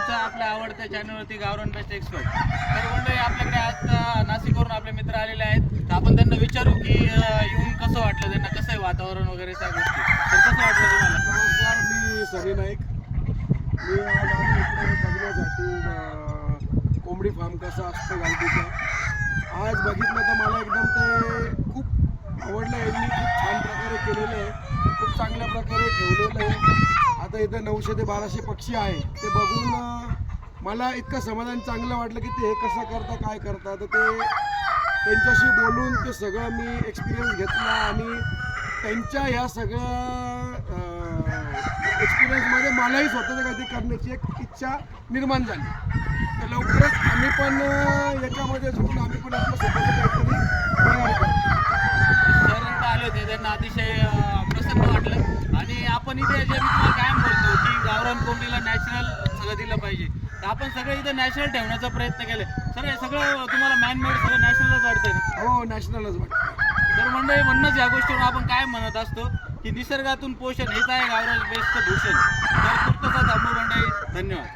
तुमचं आपल्या आवडत्या चॅनलवरती गावरान बेस्ट एक्सपर्ट. तर मंडळी आपल्याकडे आता नाशिकवरून आपले मित्र आलेले आहेत. तर आपण त्यांना विचारू की येऊन कसं वाटलं, त्यांना कसं आहे वातावरण वगैरे त्या गोष्टी. तर कसं वाटलं तुम्हाला? नमस्कार, मी सनी नाईक. मी आज आलो इकडे बघण्यासाठी कोंबडी फार्म कसा असतो गावठीचा. आज बघितलं तर मला एकदम ते खूप आवडलं. यांनी खूप छान प्रकारे केलेलं आहे, खूप चांगल्या प्रकारे ठेवलेलं आहे. आता इथं 900 ते 1200 पक्षी आहे. ते बघून मला इतकं समाधान चांगलं वाटलं की ते हे कसं करता, काय करता. तर ते त्यांच्याशी बोलून ते सगळं मी एक्सपिरियन्स घेतला आणि त्यांच्या ह्या सगळ्या एक्सपिरियन्समध्ये मलाही स्वतःचं काहीतरी करण्याची एक इच्छा निर्माण झाली. तर लवकरच आम्ही पण याच्यामध्ये झुकून आम्ही पण आपलं स्वतःचं काहीतरी तयार करू. सर आले होते, त्यांना अतिशय प्रसन्न वाटलं. आणि आपण इथे जे मी तुम्हाला कायम बोलतो की गावरान कोंबडीला नॅचरल सगळं दिलं पाहिजे. तर आपण सगळं इथं नॅचरल ठेवण्याचा प्रयत्न केला. सर हे सगळं तुम्हाला मॅनमेड सगळं नॅचरलच वाटतंय ना? हो, नॅशनलच वाटतं. तर मंडळी म्हणूनच या गोष्टीवर आपण काय म्हणत असतो की निसर्गातून पोषण हेच आहे गावरान बेस्टचं भूषण. तर पुरतच थांबू मंडळी. धन्यवाद.